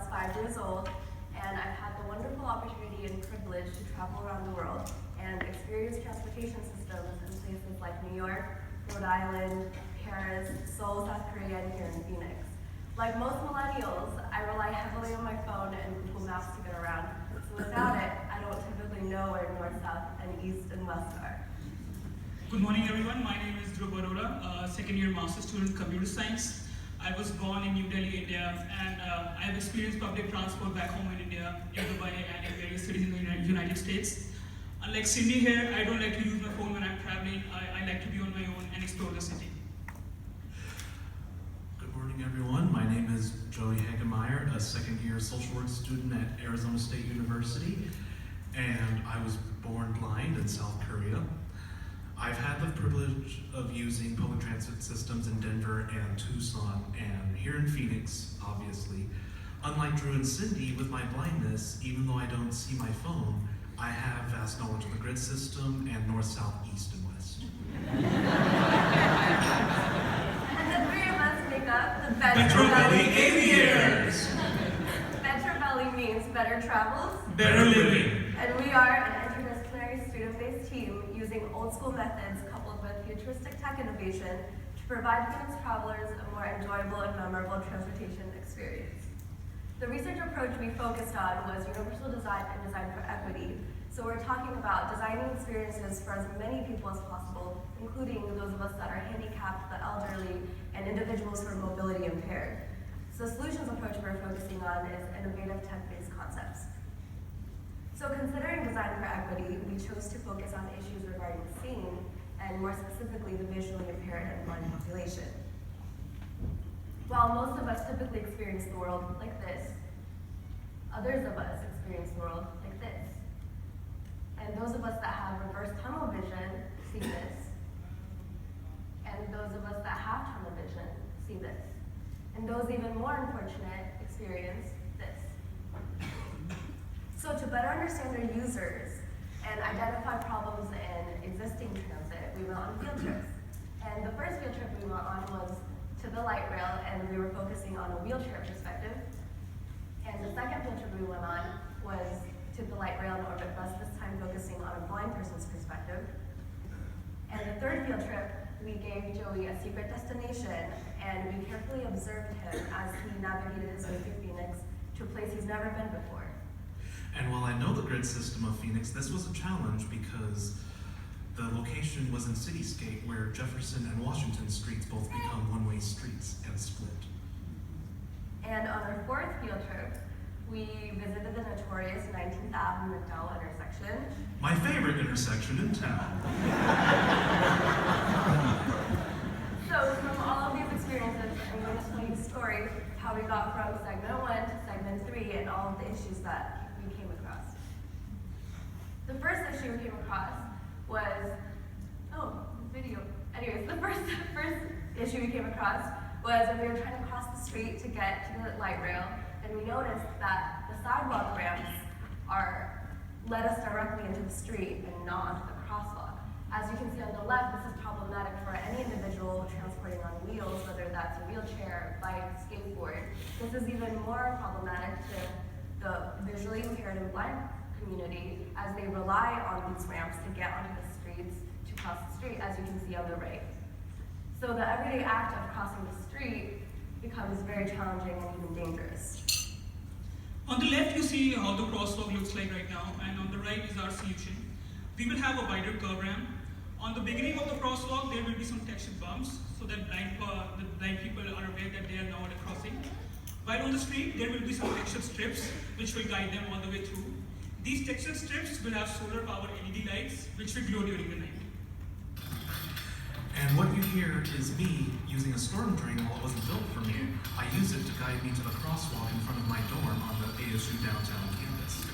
was 5 years old, and I've had the wonderful opportunity and privilege to travel around the world and experience transportation systems in places like New York, Rhode Island, Paris, Seoul, South Korea, and here in Phoenix. Like most millennials, I rely heavily on my phone and Google Maps to get around. So without it, I don't typically know where north, south, and east and west are. Good morning, everyone. My name is Dhruv Arora, second-year master's student in computer science. I was born in New Delhi, India, and I have experienced public transport back home in India, in Dubai, and in various cities in the United States. Unlike Cindy here, I don't like to use my phone when I'm traveling. I like to be on my own and explore the city. Good morning, everyone. My name is Joey Hagemeyer, a second-year social work student at Arizona State University, and I was born blind in South Korea. I've had the privilege of using public transit systems in Denver and Tucson, and here in Phoenix, obviously. Unlike Drew and Cindy, with my blindness, even though I don't see my phone, I have vast knowledge of the grid system and north, south, east, and west. And the three of us make up the Metro Valley Aviators! Metro Valley means better travels, Better living! and we are an interdisciplinary student-based team using old-school methods coupled with futuristic tech innovation to provide Phoenix travelers a more enjoyable and memorable transportation experience. The research approach we focused on was universal design and design for equity. So we're talking about designing experiences for as many people as possible, including those of us that are handicapped, the elderly, and individuals who are mobility impaired. So the solutions approach we're focusing on is innovative tech-based concepts. So considering design for equity, we chose to focus on issues regarding seeing, and more specifically, the visually impaired and blind population. While most of us typically experience the world like this, others of us experience the world like this. And those of us that have reverse tunnel vision see this. And those of us that have tunnel vision see this. And those even more unfortunate experience this. So to better understand our users and identify problems in existing transit, we went on field trips. And the first field trip we went on was to the light rail, and we were focusing on a wheelchair perspective. And the second field trip we went on was to the light rail and orbit bus, this time focusing on a blind person's perspective. And the third field trip, we gave Joey a secret destination, and we carefully observed him as he navigated his way through Phoenix to a place he's never been before. And while I know the grid system of Phoenix, this was a challenge because the location was in Cityscape, where Jefferson and Washington streets both become one-way streets and split. And on our fourth field trip, we visited the notorious 19th Avenue McDowell intersection. My favorite intersection in town. So from all of these experiences, I'm going to tell you a story of how we got from segment 1 to segment 3 and all of the issues that we came across. The first issue we came across was, Anyways, the first issue we came across was when we were trying to cross the street to get to the light rail, and we noticed that the sidewalk ramps led us directly into the street and not onto the crosswalk. As you can see on the left, this is problematic for any individual transporting on wheels, whether that's a wheelchair, bike, skateboard. This is even more problematic to the visually impaired and blind community as they rely on these ramps to get onto the streets to cross the street, as you can see on the right. So the everyday act of crossing the street becomes very challenging and even dangerous. On the left, you see how the crosswalk looks like right now, and on the right is our solution. We will have a wider curb ramp. On the beginning of the crosswalk, there will be some textured bumps so that the blind people are aware that they are now at a crossing. While on the street, there will be some textured strips which will guide them all the way through. These textured strips will have solar-powered LED lights which will glow during the night. And what you hear is me using a storm drain while it wasn't built for me. I use it to guide me to the crosswalk in front of my dorm on the ASU downtown campus.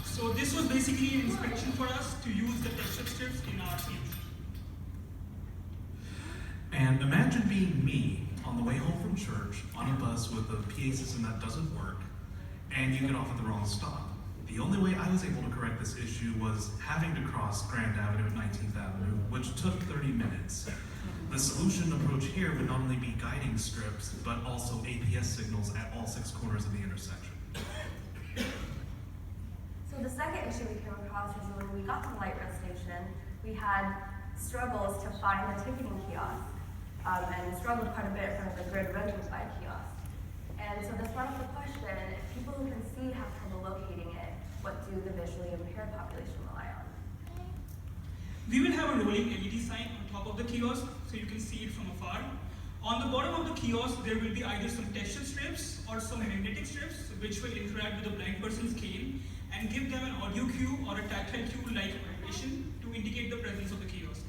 So this was basically an inspiration for us to use the textured strips in our solution. And imagine being me on the way home from church on a bus with a PA system that doesn't work, and you get off at the wrong stop. The only way I was able to correct this issue was having to cross Grand Avenue and 19th Avenue, which took 30 minutes. The solution approach here would not only be guiding strips, but also APS signals at all 6 corners of the intersection. second issue we came across is when we got to the light rail station, we had struggles to find the ticketing kiosk, and struggled quite a bit in front of the grid rental side kiosk. And so this brought up the question, if people who can see have trouble locating it, what do the visually impaired population rely on? We will have a rolling LED sign on top of the kiosk so you can see it from afar. On the bottom of the kiosk, there will be either some texture strips or some magnetic strips which will interact with the blind person's cane and give them an audio cue or a tactile cue like a vibration to indicate the presence of the kiosk.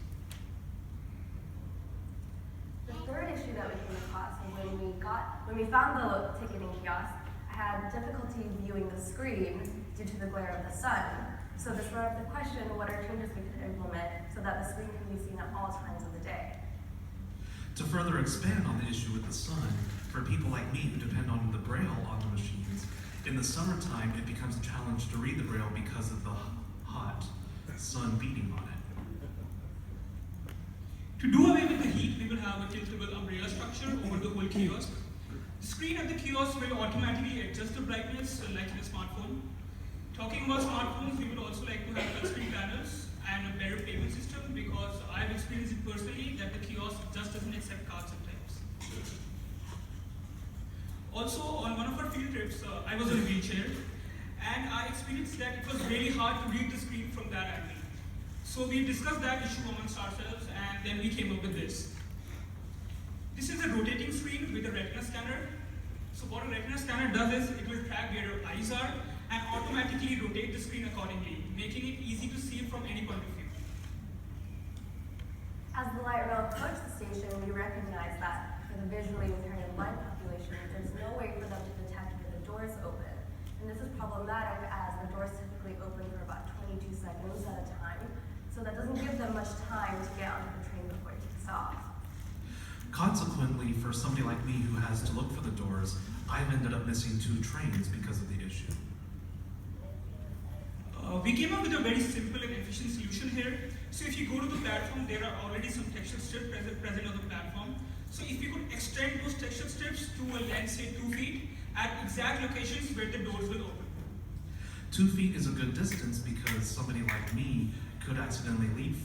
The third issue that we came across was when we found the ticketing kiosk, I had difficulty viewing the screen due to the glare of the sun. So this brought up the question, what are changes we could implement so that the screen can be seen at all times of the day? To further expand on the issue with the sun, for people like me who depend on the braille on the machines, in the summertime it becomes a challenge to read the braille because of the hot sun beating on it. To do away with the heat, we will have a tiltable umbrella structure over the whole kiosk. The screen at the kiosk will automatically adjust the brightness like in a smartphone. Talking about smartphones, we would also like to have touchscreen panels and a better payment system because I've experienced it personally that the kiosk just doesn't accept cards sometimes. Also, on one of our field trips, I was in a wheelchair and I experienced that it was really hard to read the screen from that angle. So we discussed that issue amongst ourselves and then we came up with this. This is a rotating screen with a retina scanner. So what a retina scanner does is it will track where your eyes are and automatically rotate the screen accordingly, making it easy to see from any point of view. As the light rail approached the station, we recognized that for the visually impaired and blind population, there's no way for them to detect where the doors open. And this is problematic as the doors typically open for about 22 seconds at a time, so that doesn't give them much time to get onto the train before it takes off. Consequently, for somebody like me who has to look for the doors, I've ended up missing 2 trains because of the issue. We came up with a very simple and efficient solution here. So if you go to the platform, there are already some texture strips present on the platform. So if you could extend those texture strips to a length, say 2 feet, at exact locations where the doors will open. 2 feet is a good distance because somebody like me could accidentally leap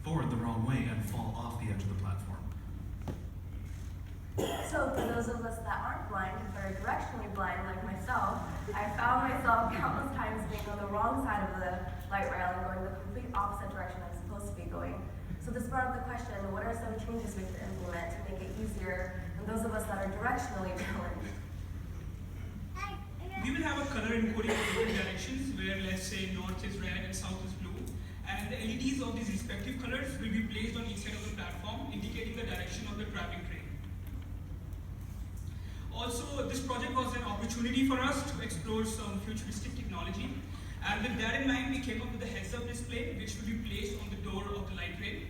forward the wrong way and fall off the edge of the platform. So for those of us that aren't blind, but are directionally blind like myself, I found myself countless times being on the wrong side of the light rail and going the complete opposite direction I'm supposed to be going. So this brought up the question, what are some changes we could implement to make it easier for those of us that are directionally challenged? We will have a color encoding of different directions where let's say north is red and south is blue. And the LEDs of these respective colors will be placed on each side of the platform, indicating the direction of the traveling train. Also, this project was an opportunity for us to explore some futuristic technology. And with that in mind, we came up with a heads-up display which will be placed on the door of the light rail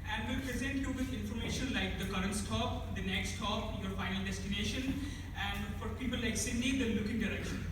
and will present you with information like the current stop, the next stop, your final destination, and for people like Cindy, the looking direction.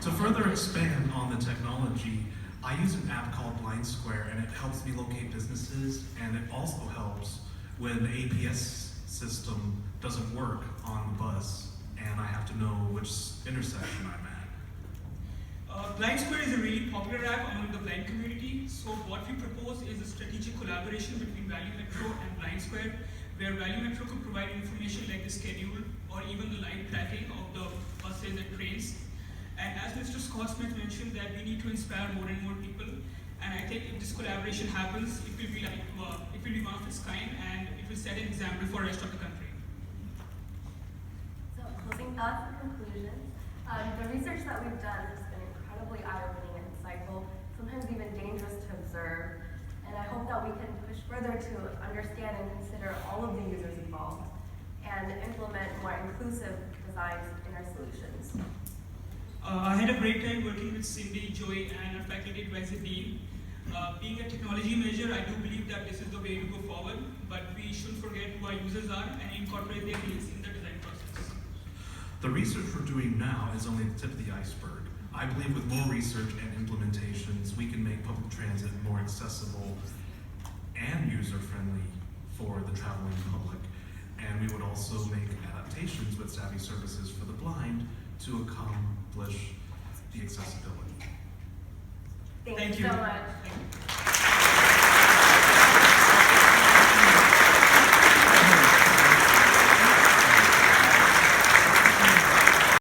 To further expand on the technology, I use an app called Blind Square and it helps me locate businesses and it also helps when the APS system doesn't work on the bus and I have to know which intersection I'm at. Blind Square is a really popular app among the blind community. So what we propose is a strategic collaboration between Value Metro and Blind Square, where Value Metro could provide information like the schedule or even the live tracking of the buses and trains. And as Mr. Scott Smith mentioned that we need to inspire more and more people. And I think if this collaboration happens, it will be like it will be one of its kind and it will set an example for the rest of the country. So closing thoughts and conclusions. The research that we've done has been incredibly eye-opening and insightful, sometimes even dangerous to observe. And I hope that we can push further to understand and consider all of the users involved and implement more inclusive designs in our solutions. I had a great time working with Cindy, Joy, and our faculty advisor Dean. Being a technology major, I do believe that this is the way to go forward, but we shouldn't forget who our users are and incorporate their needs in the design process. The research we're doing now is only the tip of the iceberg. I believe with more research and implementations, we can make public transit more accessible and user-friendly for the traveling public. And we would also make adaptations with savvy services for the blind to accomplish the accessibility. Thank Thank you you. so much. Thank you.